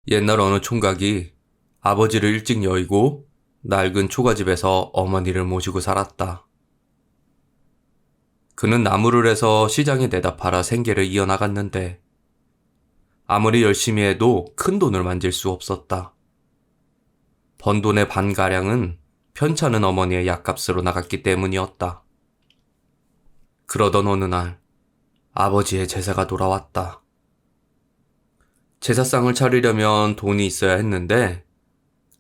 옛날 어느 총각이 아버지를 일찍 여의고 낡은 초가집에서 어머니를 모시고 살았다. 그는 나무를 해서 시장에 내다 팔아 생계를 이어나갔는데 아무리 열심히 해도 큰 돈을 만질 수 없었다. 번 돈의 반가량은 편찮은 어머니의 약값으로 나갔기 때문이었다. 그러던 어느 날 아버지의 제사가 돌아왔다. 제사상을 차리려면 돈이 있어야 했는데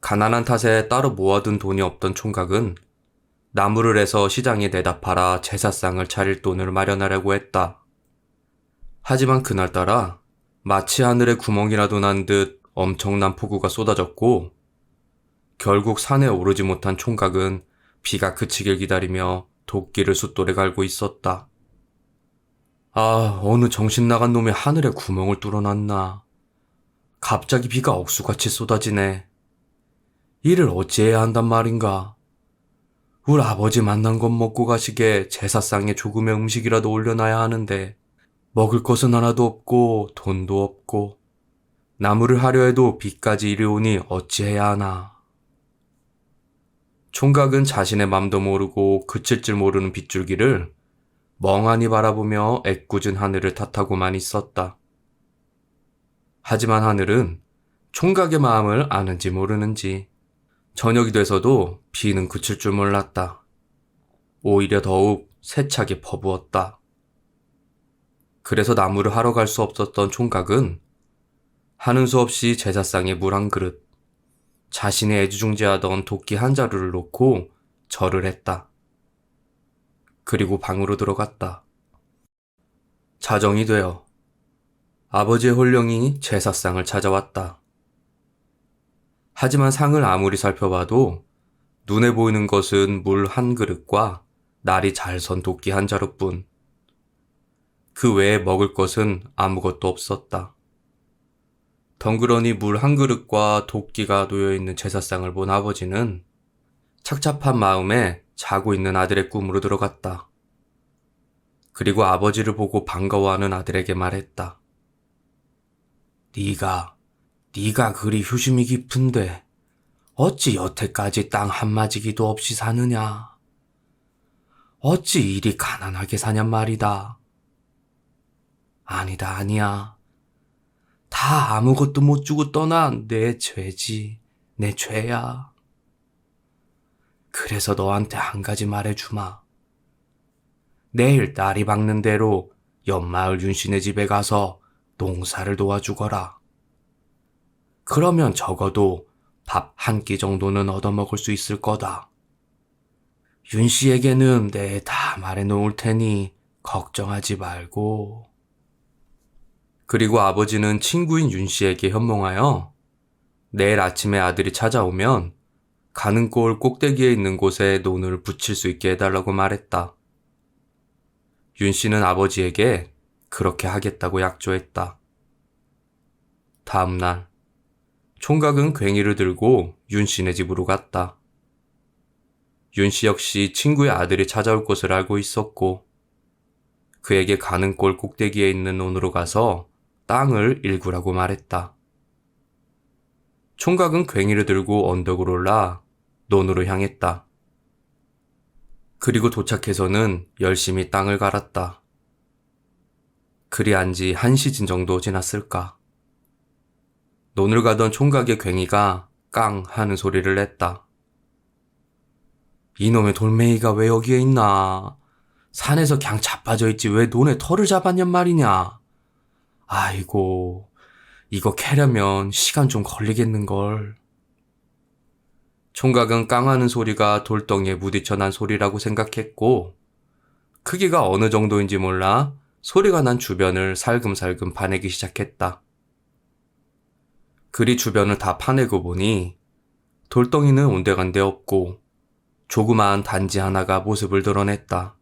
가난한 탓에 따로 모아둔 돈이 없던 총각은 나무를 해서 시장에 내다 팔아 제사상을 차릴 돈을 마련하려고 했다. 하지만 그날따라 마치 하늘에 구멍이라도 난 듯 엄청난 폭우가 쏟아졌고 결국 산에 오르지 못한 총각은 비가 그치길 기다리며 도끼를 숫돌에 갈고 있었다. 아, 어느 정신 나간 놈이 하늘에 구멍을 뚫어놨나. 갑자기 비가 억수같이 쏟아지네. 이를 어찌해야 한단 말인가. 우리 아버지 만난 것 먹고 가시게 제사상에 조금의 음식이라도 올려놔야 하는데 먹을 것은 하나도 없고 돈도 없고 나무를 하려 해도 비까지 이리 오니 어찌해야 하나. 총각은 자신의 맘도 모르고 그칠 줄 모르는 빗줄기를 멍하니 바라보며 애꿎은 하늘을 탓하고만 있었다. 하지만 하늘은 총각의 마음을 아는지 모르는지 저녁이 돼서도 비는 그칠 줄 몰랐다. 오히려 더욱 세차게 퍼부었다. 그래서 나무를 하러 갈 수 없었던 총각은 하는 수 없이 제사상에 물 한 그릇, 자신의 애지중지하던 도끼 한 자루를 놓고 절을 했다. 그리고 방으로 들어갔다. 자정이 되어 아버지의 홀령이 제사상을 찾아왔다. 하지만 상을 아무리 살펴봐도 눈에 보이는 것은 물 한 그릇과 날이 잘 선 도끼 한 자루뿐. 그 외에 먹을 것은 아무것도 없었다. 덩그러니 물 한 그릇과 도끼가 놓여있는 제사상을 본 아버지는 착잡한 마음에 자고 있는 아들의 꿈으로 들어갔다. 그리고 아버지를 보고 반가워하는 아들에게 말했다. 네가 그리 효심이 깊은데 어찌 여태까지 땅 한마지기도 없이 사느냐? 어찌 이리 가난하게 사냔 말이다. 아니야. 다 아무것도 못 주고 떠난 내 죄지, 내 죄야. 그래서 너한테 한 가지 말해주마. 내일 딸이 박는 대로 옆마을 윤씨네 집에 가서 농사를 도와주거라. 그러면 적어도 밥 한 끼 정도는 얻어먹을 수 있을 거다. 윤씨에게는 내 다 말해놓을 테니 걱정하지 말고. 그리고 아버지는 친구인 윤씨에게 현몽하여 내일 아침에 아들이 찾아오면 가는 꼴 꼭대기에 있는 곳에 논을 붙일 수 있게 해달라고 말했다. 윤씨는 아버지에게 그렇게 하겠다고 약조했다. 다음날 총각은 괭이를 들고 윤씨네 집으로 갔다. 윤씨 역시 친구의 아들이 찾아올 것을 알고 있었고 그에게 가는 꼴 꼭대기에 있는 논으로 가서 땅을 일구라고 말했다. 총각은 괭이를 들고 언덕으로 올라 논으로 향했다. 그리고 도착해서는 열심히 땅을 갈았다. 그리 한 지 1시즌 정도 지났을까. 논을 가던 총각의 괭이가 깡 하는 소리를 냈다. 이놈의 돌멩이가 왜 여기에 있나. 산에서 그냥 자빠져 있지 왜 논에 털을 잡았냔 말이냐. 아이고, 이거 캐려면 시간 좀 걸리겠는걸. 총각은 깡하는 소리가 돌덩이에 부딪혀 난 소리라고 생각했고 크기가 어느 정도인지 몰라 소리가 난 주변을 살금살금 파내기 시작했다. 그리 주변을 다 파내고 보니 돌덩이는 온데간데 없고 조그마한 단지 하나가 모습을 드러냈다.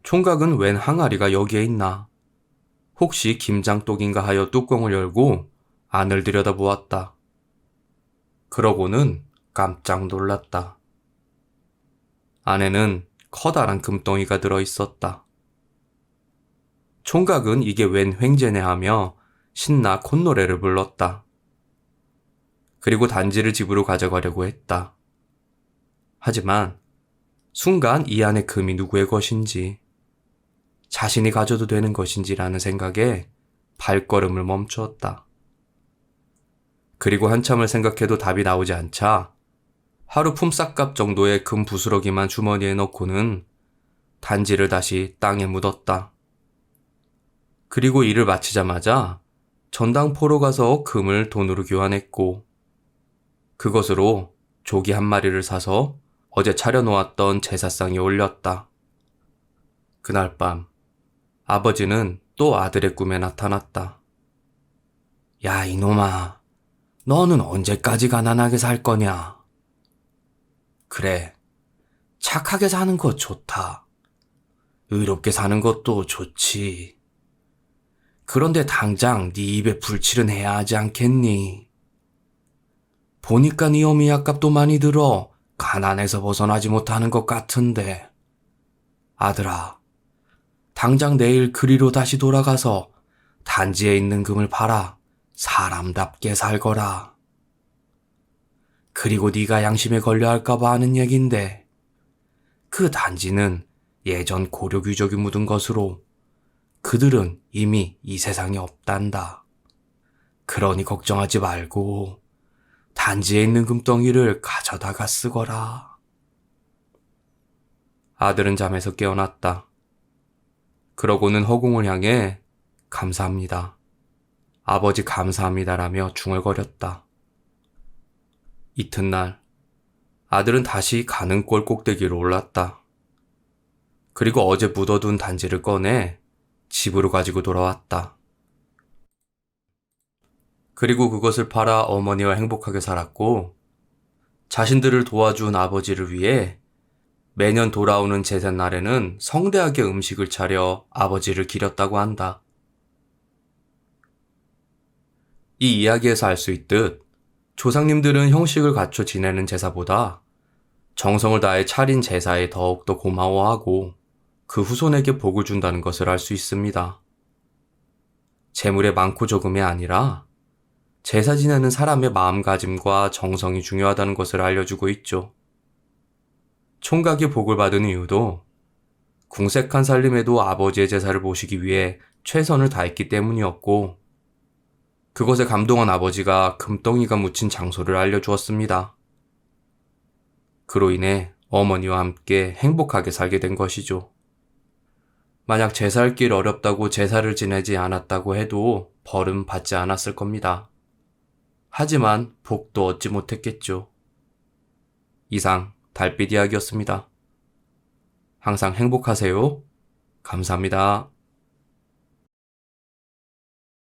총각은 웬 항아리가 여기에 있나. 혹시 김장독인가 하여 뚜껑을 열고 안을 들여다보았다. 그러고는 깜짝 놀랐다. 안에는 커다란 금덩이가 들어있었다. 총각은 이게 웬 횡재네 하며 신나 콧노래를 불렀다. 그리고 단지를 집으로 가져가려고 했다. 하지만 순간 이 안에 금이 누구의 것인지, 자신이 가져도 되는 것인지라는 생각에 발걸음을 멈추었다. 그리고 한참을 생각해도 답이 나오지 않자 하루 품삯값 정도의 금 부스러기만 주머니에 넣고는 단지를 다시 땅에 묻었다. 그리고 일을 마치자마자 전당포로 가서 금을 돈으로 교환했고, 그것으로 조기 한 마리를 사서 어제 차려놓았던 제사상에 올렸다. 그날 밤 아버지는 또 아들의 꿈에 나타났다. 야, 이놈아, 너는 언제까지 가난하게 살 거냐? 그래, 착하게 사는 것 좋다. 의롭게 사는 것도 좋지. 그런데 당장 네 입에 불칠은 해야 하지 않겠니? 보니까 네 어미약값도 많이 들어 가난에서 벗어나지 못하는 것 같은데. 아들아, 당장 내일 그리로 다시 돌아가서 단지에 있는 금을 팔아 사람답게 살거라. 그리고 네가 양심에 걸려 할까봐 하는 얘긴데, 그 단지는 예전 고려 귀족이 묻은 것으로 그들은 이미 이 세상에 없단다. 그러니 걱정하지 말고 단지에 있는 금덩이를 가져다가 쓰거라. 아들은 잠에서 깨어났다. 그러고는 허공을 향해 감사합니다. 아버지 감사합니다라며 중얼거렸다. 이튿날 아들은 다시 가는골 꼭대기로 올랐다. 그리고 어제 묻어둔 단지를 꺼내 집으로 가지고 돌아왔다. 그리고 그것을 팔아 어머니와 행복하게 살았고, 자신들을 도와준 아버지를 위해 매년 돌아오는 제삿날에는 성대하게 음식을 차려 아버지를 기렸다고 한다. 이 이야기에서 알 수 있듯 조상님들은 형식을 갖춰 지내는 제사보다 정성을 다해 차린 제사에 더욱더 고마워하고 그 후손에게 복을 준다는 것을 알 수 있습니다. 재물의 많고 적음이 아니라 제사 지내는 사람의 마음가짐과 정성이 중요하다는 것을 알려주고 있죠. 총각이 복을 받은 이유도 궁색한 살림에도 아버지의 제사를 보시기 위해 최선을 다했기 때문이었고, 그것에 감동한 아버지가 금덩이가 묻힌 장소를 알려주었습니다. 그로 인해 어머니와 함께 행복하게 살게 된 것이죠. 만약 제사할 길 어렵다고 제사를 지내지 않았다고 해도 벌은 받지 않았을 겁니다. 하지만 복도 얻지 못했겠죠. 이상 달빛 이야기였습니다. 항상 행복하세요. 감사합니다.